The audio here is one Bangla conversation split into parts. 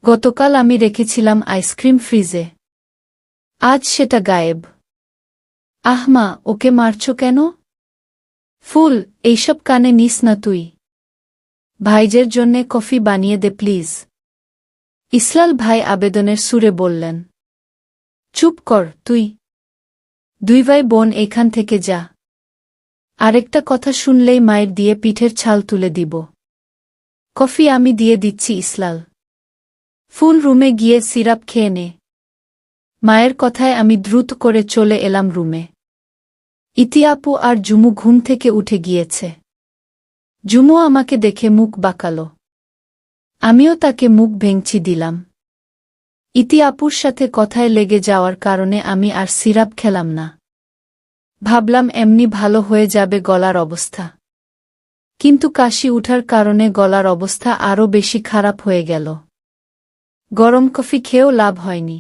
গতকাল আমি রেখেছিলাম আইসক্রিম ফ্রিজে। আজ সেটা গায়েব। আহ মা, ওকে মারছ কেন? ফুল, এইসব কানে নিস না তুই। ভাইজের জন্যে কফি বানিয়ে দে প্লিজ। ইসলাল ভাই আবেদনের সুরে বললেন। চুপ কর তুই। দুই ভাই বোন এখান থেকে যা। আরেকটা কথা শুনলেই মায়ের দিয়ে পিঠের ছাল তুলে দিব। কফি আমি দিয়ে দিচ্ছি ইসলাল। ফুল রুমে গিয়ে সিরাপ খেয়ে নে। মায়ের কথায় আমি দ্রুত করে চলে এলাম রুমে। ইতি আপু আর জুমু ঘুম থেকে উঠে গিয়েছে। জুমু আমাকে দেখে মুখ বাঁকালো। আমিও তাকে মুখ ভেঙচি দিলাম। ইতি আপুর সাথে কথায় লেগে যাওয়ার কারণে আমি আর সিরাপ খেলাম না। ভাবলাম এমনি ভালো হয়ে যাবে গলার অবস্থা। কিন্তু কাশি উঠার কারণে গলার অবস্থা আরও বেশি খারাপ হয়ে গেল। গরম কফি খেয়েও লাভ হয়নি।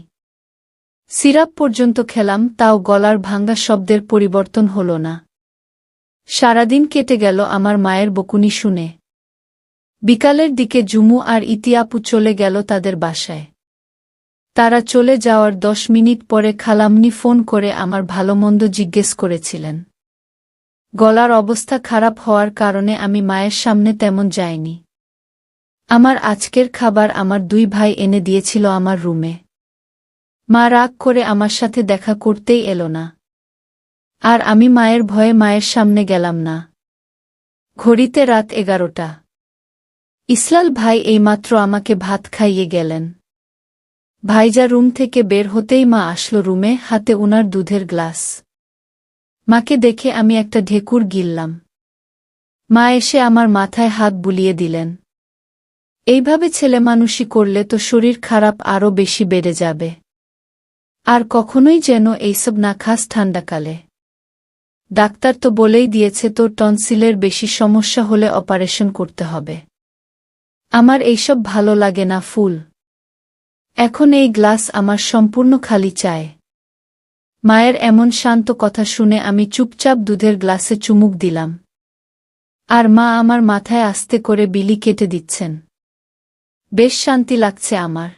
সিরাপ পর্যন্ত খেলাম, তাও গলার ভাঙ্গা শব্দের পরিবর্তন হল না। সারাদিন কেটে গেল আমার মায়ের বকুনি শুনে। বিকালের দিকে জুমু আর ইতি আপু চলে গেল তাদের বাসায়। তারা চলে যাওয়ার 10 মিনিট পরে খালামণি ফোন করে আমার ভালোমন্দ জিজ্ঞেস করেছিলেন। গলার অবস্থা খারাপ হওয়ার কারণে আমি মায়ের সামনে তেমন যাইনি। আমার আজকের খাবার আমার 2 ভাই এনে দিয়েছিল আমার রুমে। মা রাগ করে আমার সাথে দেখা করতেই এলো না। আর আমি মায়ের ভয়ে মায়ের সামনে গেলাম না। ঘড়িতে রাত 11টা। ইসলাল ভাই এইমাত্র আমাকে ভাত খাইয়ে গেলেন। ভাইজা রুম থেকে বের হতেই মা আসলো রুমে, হাতে উনার দুধের গ্লাস। মাকে দেখে আমি একটা ঢেকুর গিললাম। মা এসে আমার মাথায় হাত বুলিয়ে দিলেন। এইভাবে ছেলেমানুষি করলে তো শরীর খারাপ আরও বেশি বেড়ে যাবে। আর কখনোই যেন এইসব না খাস ঠান্ডাকালে। ডাক্তার তো বলেই দিয়েছে তোর টনসিলের বেশি সমস্যা হলে অপারেশন করতে হবে। আমার এইসব ভালো লাগে না ফুল। এখন এই গ্লাস আমার সম্পূর্ণ খালি চাই। মায়ের এমন শান্ত কথা শুনে আমি চুপচাপ দুধের গ্লাসে চুমুক দিলাম। আর মা আমার মাথায় আস্তে করে বিলি কেটে দিচ্ছেন। বেশ শান্তি লাগছে আমার।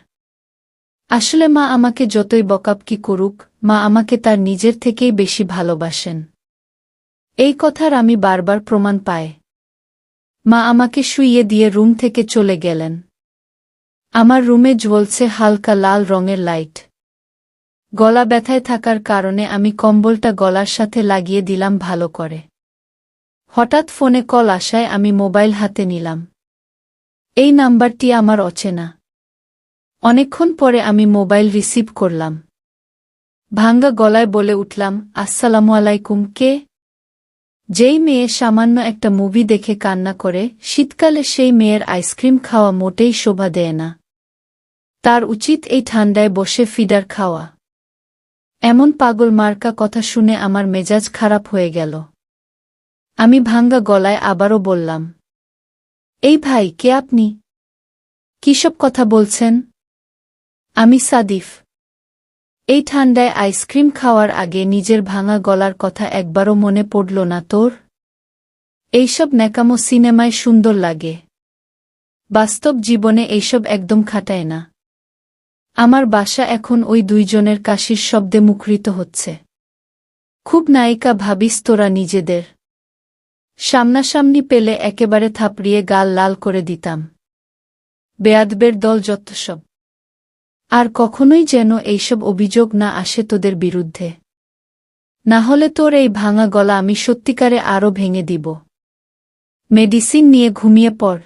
আসলে মা আমাকে যতই বকাবকি করুক, মা আমাকে তার নিজের থেকেই বেশি ভালোবাসেন। এই কথার আমি বারবার প্রমাণ পাই। মা আমাকে শুইয়ে দিয়ে রুম থেকে চলে গেলেন। আমার রুমে জ্বলছে হালকা লাল রঙের লাইট। গলা ব্যথায় থাকার কারণে আমি কম্বলটা গলার সাথে লাগিয়ে দিলাম ভালো করে। হঠাৎ ফোনে কল আসায় আমি মোবাইল হাতে নিলাম। এই নাম্বারটি আমার অচেনা। অনেকক্ষণ পরে আমি মোবাইল রিসিভ করলাম। ভাঙ্গা গলায় বলে উঠলাম, আসসালামু আলাইকুম। কে? যেই মেয়ে সামান্য একটা মুভি দেখে কান্না করে, শীতকালে সেই মেয়ের আইসক্রিম খাওয়া মোটেই শোভা দেয় না। তার উচিত এই ঠান্ডায় বসে ফিডার খাওয়া। এমন পাগল মার্কা কথা শুনে আমার মেজাজ খারাপ হয়ে গেল। আমি ভাঙ্গা গলায় আবারও বললাম, এই ভাই, কে আপনি? কিসব কথা বলছেন? আমি সাদিফ। এই ঠান্ডায় আইসক্রিম খাওয়ার আগে নিজের ভাঙা গলার কথা একবারও মনে পড়ল না তোর? এইসব ন্যাকামো সিনেমায় সুন্দর লাগে, বাস্তব জীবনে এইসব একদম খাটায় না। আমার বাসা এখন ওই 2 জনের কাশির শব্দে মুখরিত হচ্ছে। খুব নায়িকা ভাবিস তোরা নিজেদের। সামনাসামনি পেলে একেবারে থাপড়িয়ে গাল লাল করে দিতাম। বেয়াদবের দল যত সব। আর কখনোই যেন এইসব অভিযোগ না আসে তোদের বিরুদ্ধে। না হলে তোর এই ভাঙা গলা আমি সত্যিকারে আরও ভেঙে দিব। মেডিসিন নিয়ে ঘুমিয়ে পড়।